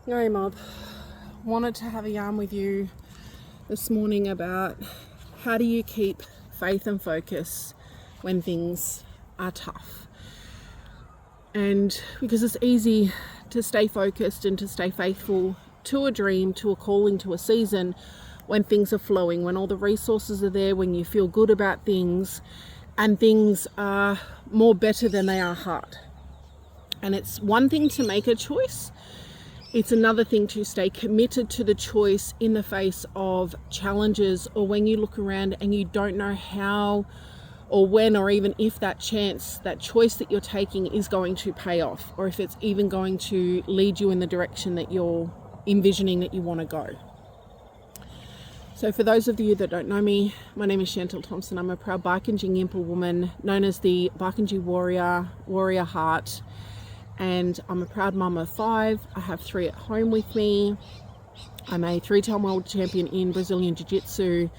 Hey Mob, wanted to have a yarn with you this morning about how do you keep faith and focus when things are tough. And because it's easy to stay focused and to stay faithful to a dream, to a calling, to a season when things are flowing, when all the resources are there, when you feel good about things and things are more better than they are hard. And it's one thing to make a choice. It's another thing to stay committed to the choice in the face of challenges, or when you look around and you don't know how or when or even if that choice that you're taking is going to pay off, or if it's even going to lead you in the direction that you're envisioning that you want to go. So for those of you that don't know me, my name is Chantal Thompson. I'm a proud Barkindji Yimpa woman, known as the Barkindji warrior heart. And I'm a proud mum of 5. I have 3 at home with me. I'm a 3-time world champion in Brazilian Jiu-Jitsu,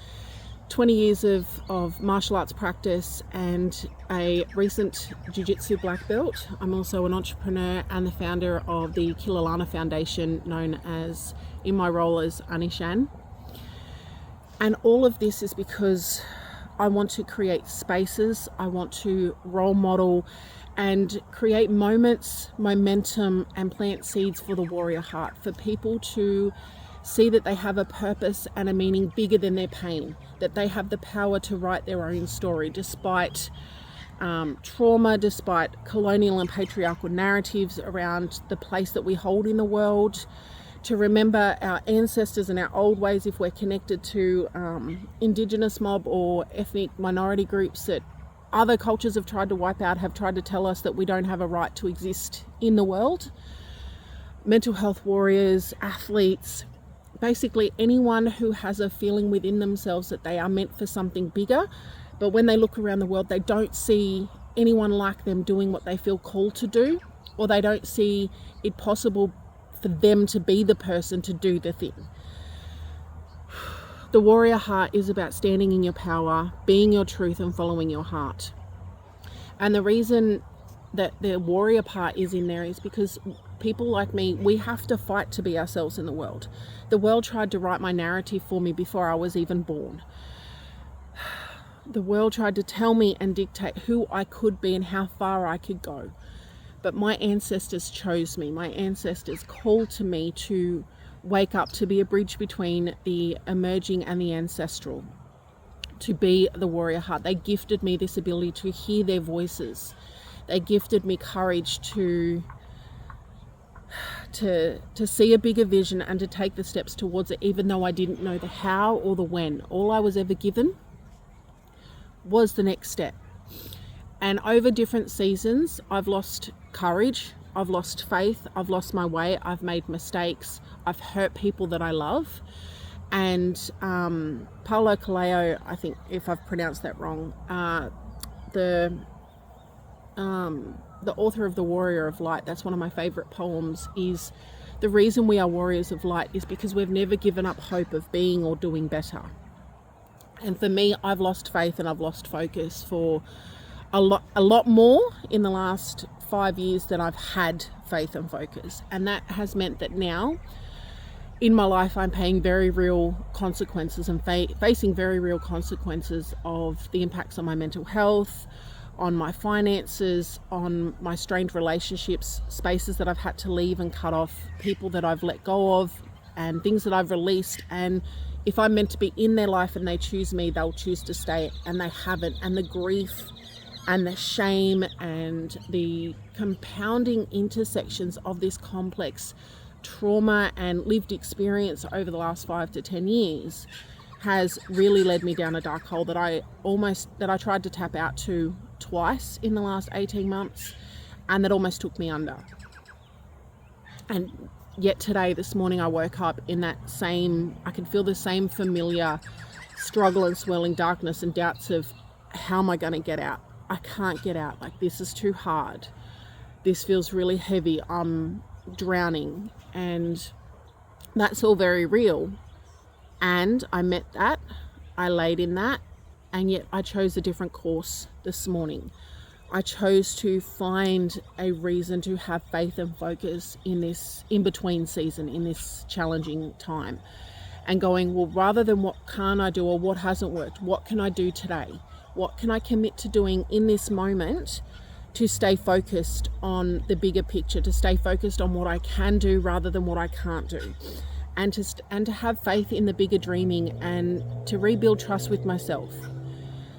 20 years of martial arts practice, and a recent Jiu-Jitsu black belt. I'm also an entrepreneur and the founder of the Kilalana Foundation, known as, in my role as Anishan. And all of this is because I want to create spaces, I want to role model and create moments, momentum, and plant seeds for the warrior heart, for people to see that they have a purpose and a meaning bigger than their pain, that they have the power to write their own story despite trauma, despite colonial and patriarchal narratives around the place that we hold in the world, to remember our ancestors and our old ways if we're connected to indigenous mob or ethnic minority groups that other cultures have tried to wipe out, have tried to tell us that we don't have a right to exist in the world. Mental health warriors, athletes, basically anyone who has a feeling within themselves that they are meant for something bigger, but when they look around the world, they don't see anyone like them doing what they feel called to do, or they don't see it possible for them to be the person to do the thing. The warrior heart is about standing in your power, being your truth, and following your heart. And the reason that the warrior part is in there is because people like me, we have to fight to be ourselves in the world. The world tried to write my narrative for me before I was even born. The world tried to tell me and dictate who I could be and how far I could go. But my ancestors chose me. My ancestors called to me to wake up, to be a bridge between the emerging and the ancestral, to be the warrior heart. They gifted me this ability to hear their voices. They gifted me courage to see a bigger vision and to take the steps towards it, even though I didn't know the how or the when. All I was ever given was the next step. And over different seasons, I've lost courage, I've lost faith, I've lost my way, I've made mistakes, I've hurt people that I love. And Paulo Coelho, I think, if I've pronounced that wrong, the author of The Warrior of Light, that's one of my favorite poems, is the reason we are warriors of light is because we've never given up hope of being or doing better. And for me, I've lost faith and I've lost focus for a lot more in the last 5 years than I've had faith and focus. And that has meant that now in my life, I'm paying very real consequences and facing very real consequences of the impacts on my mental health, on my finances, on my strained relationships, spaces that I've had to leave and cut off, people that I've let go of, and things that I've released. And if I'm meant to be in their life and they choose me, they'll choose to stay, and they haven't. And the grief and the shame and the compounding intersections of this complex trauma and lived experience over the last 5 to 10 years has really led me down a dark hole that I tried to tap out to twice in the last 18 months, and that almost took me under. And yet today, this morning, I woke up in I could feel the same familiar struggle and swirling darkness and doubts of, how am I going to get out? I can't get out. Like, this is too hard. This feels really heavy. I'm drowning. And that's all very real. And I met that. I laid in that. And yet I chose a different course this morning. I chose to find a reason to have faith and focus in this in-between season, in this challenging time. And going, well, rather than what can't I do or what hasn't worked, what can I do today? What can I commit to doing in this moment to stay focused on the bigger picture, to stay focused on what I can do rather than what I can't do, and to have faith in the bigger dreaming, and to rebuild trust with myself,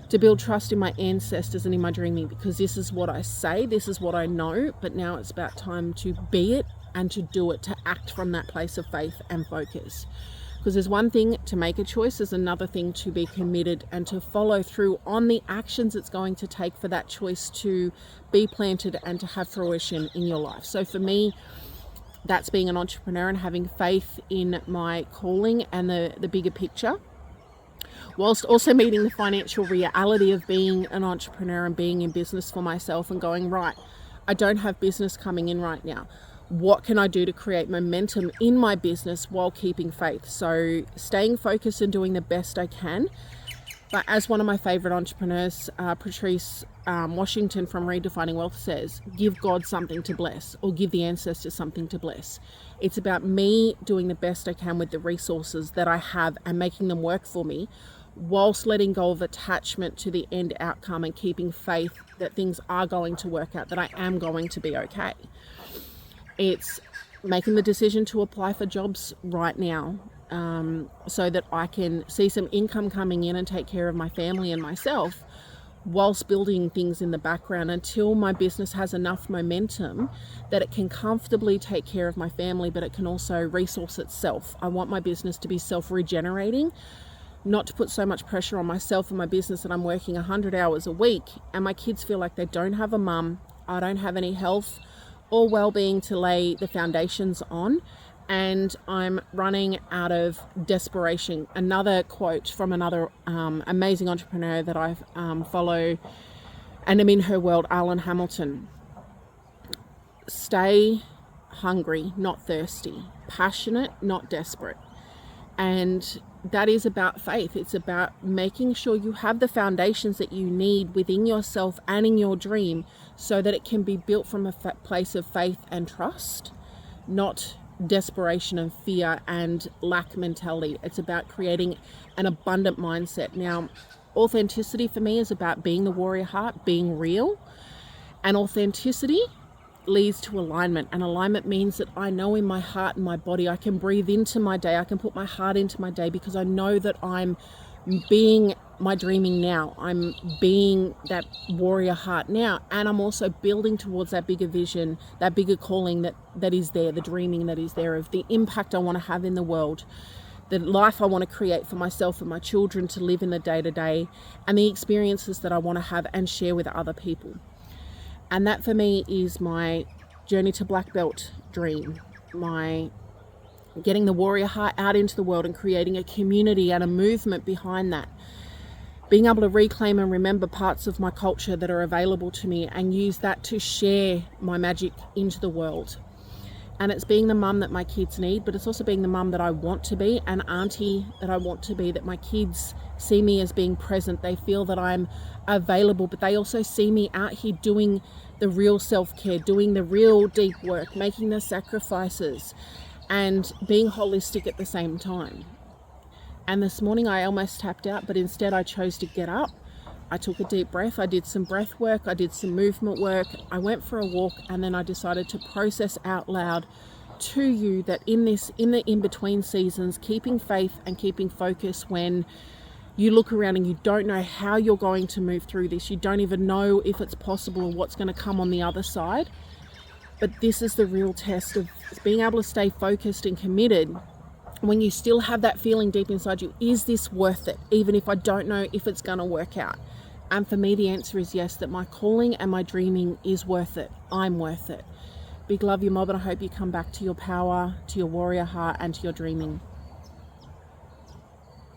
to build trust in my ancestors and in my dreaming, because this is what I say, this is what I know, but now it's about time to be it and to do it, to act from that place of faith and focus. Because there's one thing to make a choice, there's another thing to be committed and to follow through on the actions it's going to take for that choice to be planted and to have fruition in your life. So for me, that's being an entrepreneur and having faith in my calling and the bigger picture, whilst also meeting the financial reality of being an entrepreneur and being in business for myself and going, right, I don't have business coming in right now. What can I do to create momentum in my business while keeping faith? So staying focused and doing the best I can. But as one of my favorite entrepreneurs, Patrice Washington from Redefining Wealth says, give God something to bless, or give the ancestors something to bless. It's about me doing the best I can with the resources that I have and making them work for me, whilst letting go of attachment to the end outcome and keeping faith that things are going to work out, that I am going to be okay. It's making the decision to apply for jobs right now, so that I can see some income coming in and take care of my family and myself, whilst building things in the background until my business has enough momentum that it can comfortably take care of my family, but it can also resource itself. I want my business to be self-regenerating, not to put so much pressure on myself and my business that I'm working 100 hours a week and my kids feel like they don't have a mum, I don't have any health or well-being to lay the foundations on, and I'm running out of desperation. Another quote from another amazing entrepreneur that I follow and am in her world, Alan Hamilton. Stay hungry, not thirsty. Passionate, not desperate. And that is about faith. It's about making sure you have the foundations that you need within yourself and in your dream, so that it can be built from a place of faith and trust, not desperation and fear and lack mentality. It's about creating an abundant mindset. Now, authenticity for me is about being the warrior heart, being real, and authenticity leads to alignment, and alignment means that I know in my heart and my body I can breathe into my day, I can put my heart into my day, because I know that I'm being my dreaming now, I'm being that warrior heart now, and I'm also building towards that bigger vision, that bigger calling that is there, the dreaming that is there, of the impact I want to have in the world, the life I want to create for myself and my children to live in the day-to-day, and the experiences that I want to have and share with other people. And that for me is my journey to black belt dream, my getting the warrior heart out into the world and creating a community and a movement behind that. Being able to reclaim and remember parts of my culture that are available to me and use that to share my magic into the world. And it's being the mum that my kids need, but it's also being the mum that I want to be, an auntie that I want to be, that my kids see me as being present. They feel that I'm available, but they also see me out here doing the real self-care, doing the real deep work, making the sacrifices, and being holistic at the same time. And this morning I almost tapped out, but instead I chose to get up. I took a deep breath, I did some breath work, I did some movement work, I went for a walk, and then I decided to process out loud to you that in the in-between seasons, keeping faith and keeping focus when you look around and you don't know how you're going to move through this, you don't even know if it's possible or what's going to come on the other side. But this is the real test of being able to stay focused and committed when you still have that feeling deep inside you, is this worth it? Even if I don't know if it's going to work out. And for me, the answer is yes, that my calling and my dreaming is worth it. I'm worth it. Big love, your mob, and I hope you come back to your power, to your warrior heart, and to your dreaming.